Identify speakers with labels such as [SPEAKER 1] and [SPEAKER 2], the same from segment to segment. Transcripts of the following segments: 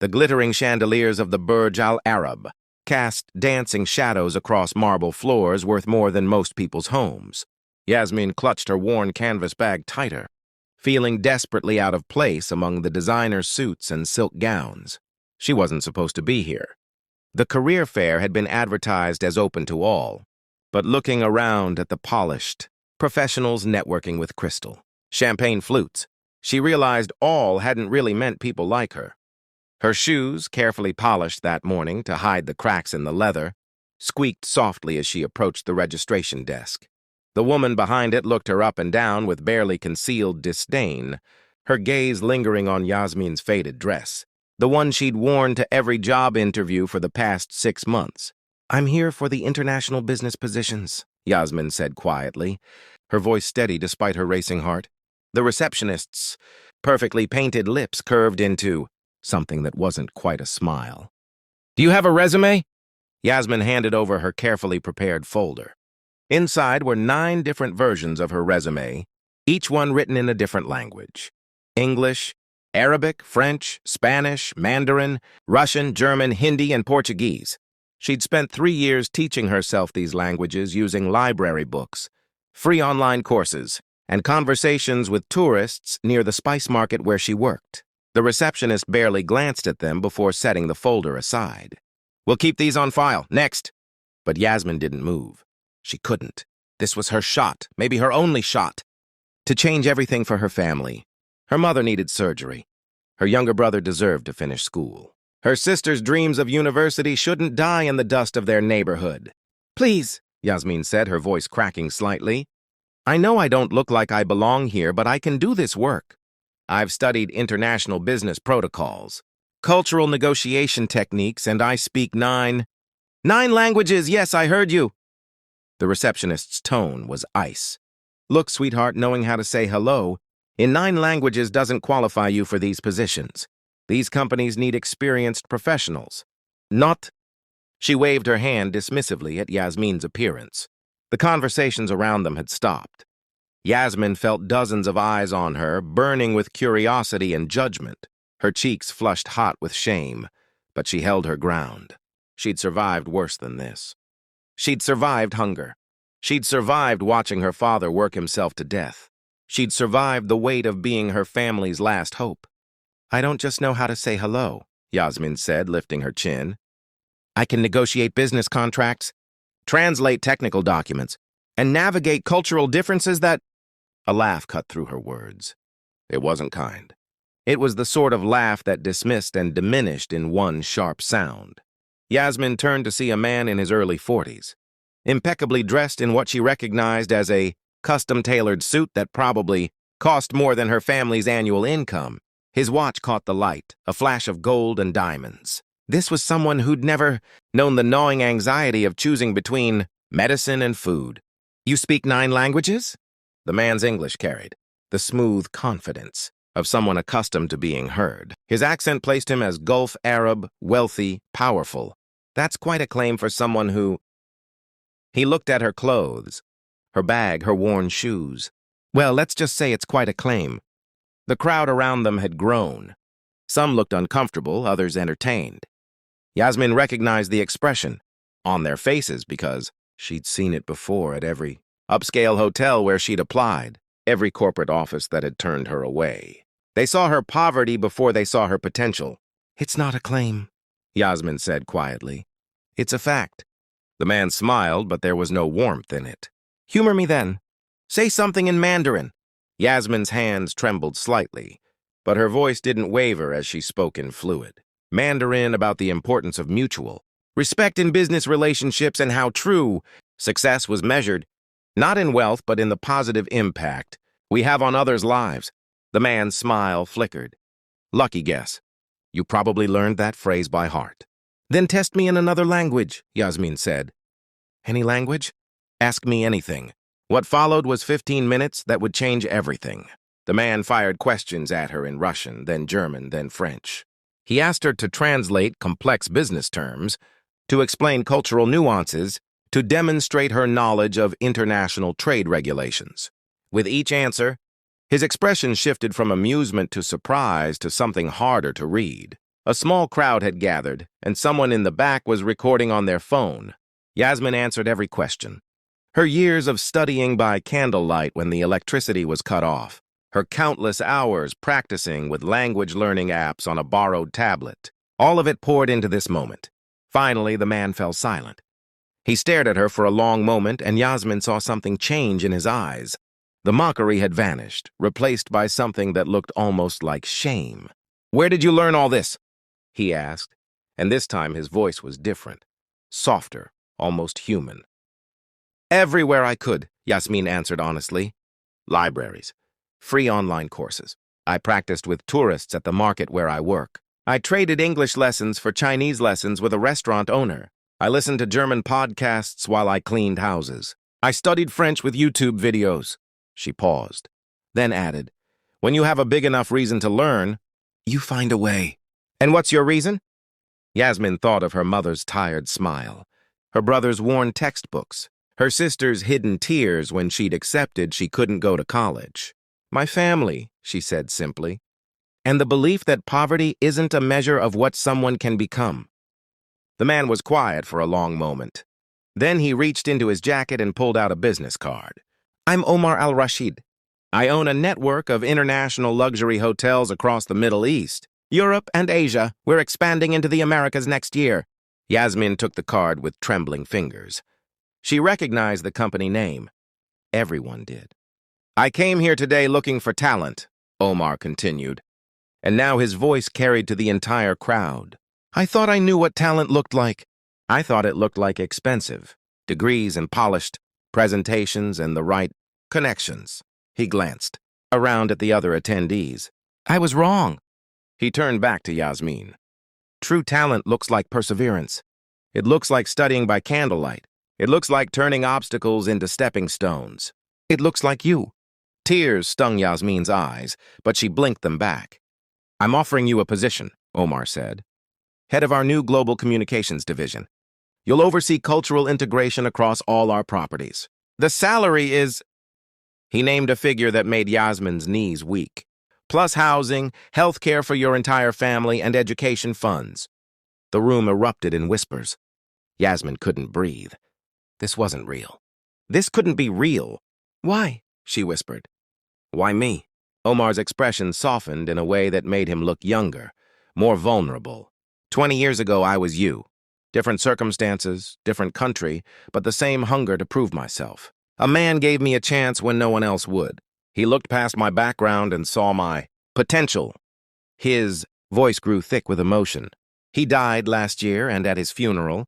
[SPEAKER 1] The glittering chandeliers of the Burj Al Arab cast dancing shadows across marble floors worth more than most people's homes. Yasmin clutched her worn canvas bag tighter, feeling desperately out of place among the designer suits and silk gowns. She wasn't supposed to be here. The career fair had been advertised as open to all, but looking around at the polished professionals networking with crystal, champagne flutes, she realized all hadn't really meant people like her. Her shoes, carefully polished that morning to hide the cracks in the leather, squeaked softly as she approached the registration desk. The woman behind it looked her up and down with barely concealed disdain, her gaze lingering on Yasmin's faded dress, the one she'd worn to every job interview for the past 6 months. "I'm here for the international business positions," Yasmin said quietly, her voice steady despite her racing heart. The receptionist's perfectly painted lips curved into something that wasn't quite a smile. "Do you have a resume?" Yasmin handed over her carefully prepared folder. Inside were 9 different versions of her resume, each one written in a different language. English, Arabic, French, Spanish, Mandarin, Russian, German, Hindi, and Portuguese. She'd spent 3 years teaching herself these languages using library books, free online courses, and conversations with tourists near the spice market where she worked. The receptionist barely glanced at them before setting the folder aside. "We'll keep these on file. Next." But Yasmin didn't move. She couldn't. This was her shot, maybe her only shot, to change everything for her family. Her mother needed surgery. Her younger brother deserved to finish school. Her sister's dreams of university shouldn't die in the dust of their neighborhood. "Please," Yasmin said, her voice cracking slightly. "I know I don't look like I belong here, but I can do this work. I've studied international business protocols, cultural negotiation techniques, and I speak 9 languages. Yes, I heard you." The receptionist's tone was ice. "Look, sweetheart, knowing how to say hello in 9 languages doesn't qualify you for these positions. These companies need experienced professionals. Not—" She waved her hand dismissively at Yasmin's appearance. The conversations around them had stopped. Yasmin felt dozens of eyes on her, burning with curiosity and judgment. Her cheeks flushed hot with shame, but she held her ground. She'd survived worse than this. She'd survived hunger. She'd survived watching her father work himself to death. She'd survived the weight of being her family's last hope. "I don't just know how to say hello," Yasmin said, lifting her chin. "I can negotiate business contracts, translate technical documents, and navigate cultural differences that—" A laugh cut through her words. It wasn't kind. It was the sort of laugh that dismissed and diminished in one sharp sound. Yasmin turned to see a man in his early 40s, impeccably dressed in what she recognized as a custom-tailored suit that probably cost more than her family's annual income. His watch caught the light, a flash of gold and diamonds. This was someone who'd never known the gnawing anxiety of choosing between medicine and food. "You speak 9 languages?" The man's English carried the smooth confidence of someone accustomed to being heard. His accent placed him as Gulf Arab, wealthy, powerful. That's quite a claim for someone who— He looked at her clothes, her bag, her worn shoes. "Well, let's just say it's quite a claim." The crowd around them had grown. Some looked uncomfortable, others entertained. Yasmin recognized the expression on their faces because she'd seen it before at every upscale hotel where she'd applied, every corporate office that had turned her away. They saw her poverty before they saw her potential. "It's not a claim," Yasmin said quietly. "It's a fact." The man smiled, but there was no warmth in it. "Humor me then. Say something in Mandarin." Yasmin's hands trembled slightly, but her voice didn't waver as she spoke in fluid Mandarin about the importance of mutual respect in business relationships and how true success was measured not in wealth, but in the positive impact we have on others' lives. The man's smile flickered. "Lucky guess. You probably learned that phrase by heart." "Then test me in another language," Yasmin said. "Any language? Ask me anything." What followed was 15 minutes that would change everything. The man fired questions at her in Russian, then German, then French. He asked her to translate complex business terms, to explain cultural nuances, to demonstrate her knowledge of international trade regulations. With each answer, his expression shifted from amusement to surprise to something harder to read. A small crowd had gathered, and someone in the back was recording on their phone. Yasmin answered every question. Her years of studying by candlelight when the electricity was cut off. Her countless hours practicing with language learning apps on a borrowed tablet. All of it poured into this moment. Finally, the man fell silent. He stared at her for a long moment, and Yasmin saw something change in his eyes. The mockery had vanished, replaced by something that looked almost like shame. "Where did you learn all this?" he asked, and this time his voice was different, softer, almost human. "Everywhere I could," Yasmin answered honestly. "Libraries, free online courses. I practiced with tourists at the market where I work. I traded English lessons for Chinese lessons with a restaurant owner. I listened to German podcasts while I cleaned houses. I studied French with YouTube videos." She paused, then added, "When you have a big enough reason to learn, you find a way." "And what's your reason?" Yasmin thought of her mother's tired smile, her brother's worn textbooks, her sister's hidden tears when she'd accepted she couldn't go to college. "My family," she said simply, "and the belief that poverty isn't a measure of what someone can become." The man was quiet for a long moment. Then he reached into his jacket and pulled out a business card. "I'm Omar Al-Rashid. I own a network of international luxury hotels across the Middle East, Europe, and Asia. We're expanding into the Americas next year." Yasmin took the card with trembling fingers. She recognized the company name. Everyone did. "I came here today looking for talent," Omar continued, and now his voice carried to the entire crowd. "I thought I knew what talent looked like. I thought it looked like expensive, degrees and polished presentations and the right connections." He glanced around at the other attendees. "I was wrong." He turned back to Yasmin. "True talent looks like perseverance. It looks like studying by candlelight. It looks like turning obstacles into stepping stones. It looks like you." Tears stung Yasmin's eyes, but she blinked them back. "I'm offering you a position," Omar said. "Head of our new global communications division. You'll oversee cultural integration across all our properties. The salary is—" He named a figure that made Yasmin's knees weak. "Plus housing, health care for your entire family, and education funds." The room erupted in whispers. Yasmin couldn't breathe. This wasn't real. This couldn't be real. "Why?" she whispered. "Why me?" Omar's expression softened in a way that made him look younger, more vulnerable. 20 years ago, I was you. Different circumstances, different country, but the same hunger to prove myself. A man gave me a chance when no one else would. He looked past my background and saw my potential. His voice grew thick with emotion. He died last year, and at his funeral,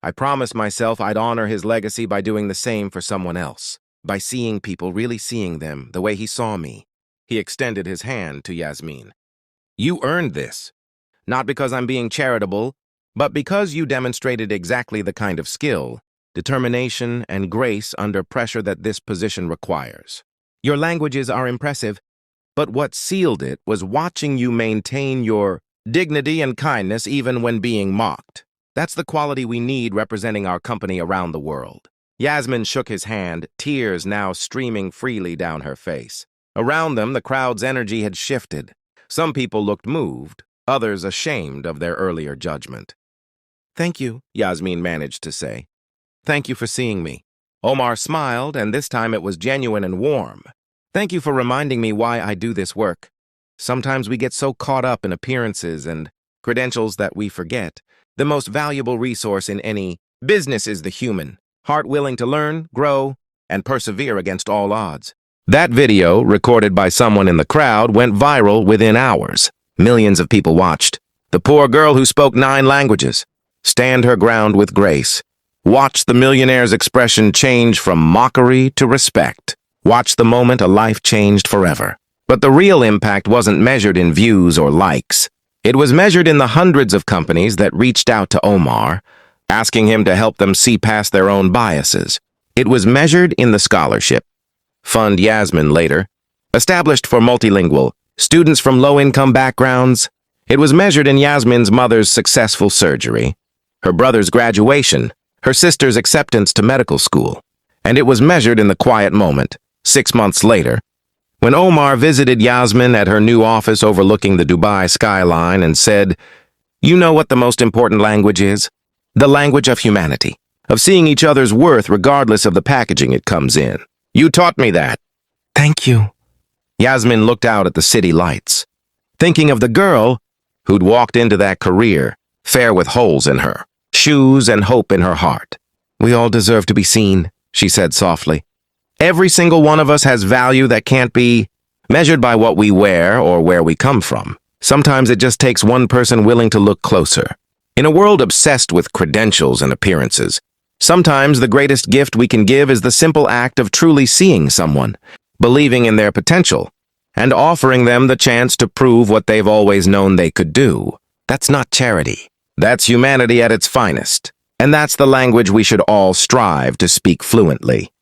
[SPEAKER 1] I promised myself I'd honor his legacy by doing the same for someone else, by seeing people really seeing them the way he saw me. He extended his hand to Yasmin. "You earned this, not because I'm being charitable, but because you demonstrated exactly the kind of skill, determination, and grace under pressure that this position requires. Your languages are impressive, but what sealed it was watching you maintain your dignity and kindness even when being mocked. That's the quality we need representing our company around the world." Yasmin shook his hand, tears now streaming freely down her face. Around them, the crowd's energy had shifted. Some people looked moved, others ashamed of their earlier judgment. "Thank you," Yasmin managed to say. "Thank you for seeing me." Omar smiled, and this time it was genuine and warm. "Thank you for reminding me why I do this work. Sometimes we get so caught up in appearances and credentials that we forget. The most valuable resource in any business is the human, heart willing to learn, grow, and persevere against all odds." That video, recorded by someone in the crowd, went viral within hours. Millions of people watched. The poor girl who spoke 9 languages, stand her ground with grace. Watch the millionaire's expression change from mockery to respect. Watch the moment a life changed forever. But the real impact wasn't measured in views or likes. It was measured in the hundreds of companies that reached out to Omar, asking him to help them see past their own biases. It was measured in the scholarship. Fund Yasmin later, established for multilingual students from low-income backgrounds. It was measured in Yasmin's mother's successful surgery, her brother's graduation, her sister's acceptance to medical school. And it was measured in the quiet moment, 6 months later, when Omar visited Yasmin at her new office overlooking the Dubai skyline and said, You know what the most important language is? The language of humanity, of seeing each other's worth regardless of the packaging it comes in. You taught me that. Thank you. Yasmin looked out at the city lights, thinking of the girl who'd walked into that career, fair with holes in her, shoes and hope in her heart. We all deserve to be seen, she said softly. Every single one of us has value that can't be measured by what we wear or where we come from. Sometimes it just takes one person willing to look closer. In a world obsessed with credentials and appearances, sometimes the greatest gift we can give is the simple act of truly seeing someone, believing in their potential, and offering them the chance to prove what they've always known they could do. That's not charity. That's humanity at its finest. And that's the language we should all strive to speak fluently.